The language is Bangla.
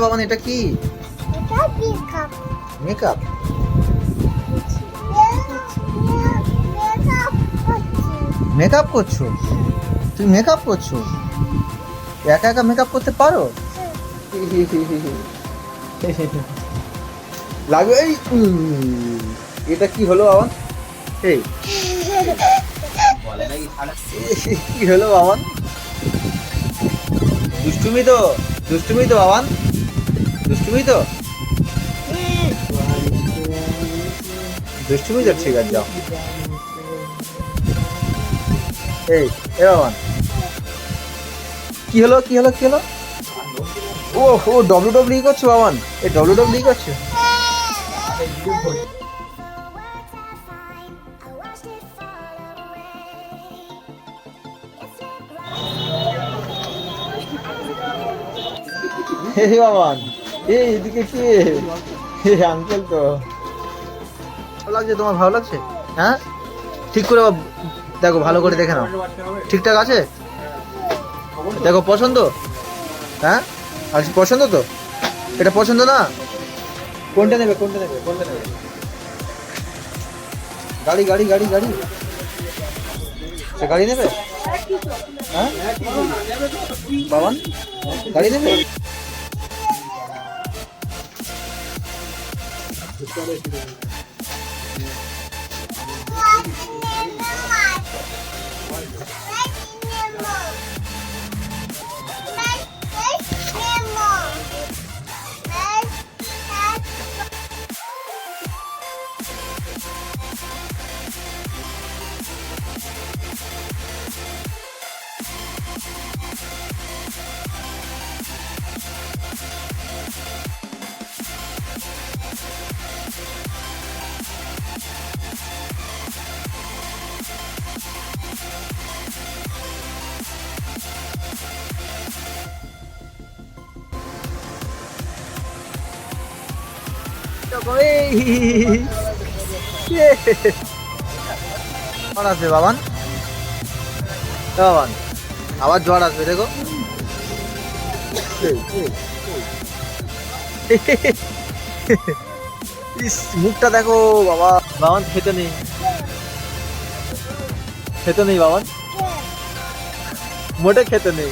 বাবান, এটা কি? মেকআপ। মেকআপ করছো? তুমি মেকআপ করছো? একা একা মেকআপ করতে পারো? লাগবে এই। এটা কি হলো বাবান? এই কি হলো বাবান? দুষ্টুমি তো, দুষ্টুমি তো বাবান, দুষ্টুমি তো, দুষ্টুমি তো। ঠিক আছে যাও। এই এ বাবান, কি হলো কি হলো কি হলো? ও ও ডব্লিউডব্লিউ করছো বাবান? এই ডব্লিউডব্লিউ করছো? এই বাবান, এই এদিকে কে? এই আঙ্কেল তো। ভালো লাগছে তোমার? ভালো লাগছে? হ্যাঁ, ঠিক করে দেখো, ভালো করে দেখে নাও ঠিকঠাক আছে? দেখো পছন্দ? হ্যাঁ আর পছন্দ তো? এটা পছন্দ না? কোনটা নেবে, কোনটা নেবে, কোনটা নেবে? গাড়ি গাড়ি গাড়ি গাড়ি, সে গাড়ি নেবে? হ্যাঁ বাবান, গাড়ি নেবে? ঝড় আসবে বাবান, বাবান আবার ঝড় আসবে দেখো। ইস মুখটা দেখো বাবা। বাবান খেতে নেই, খেতে নেই বাবান, মোটে খেতে নেই।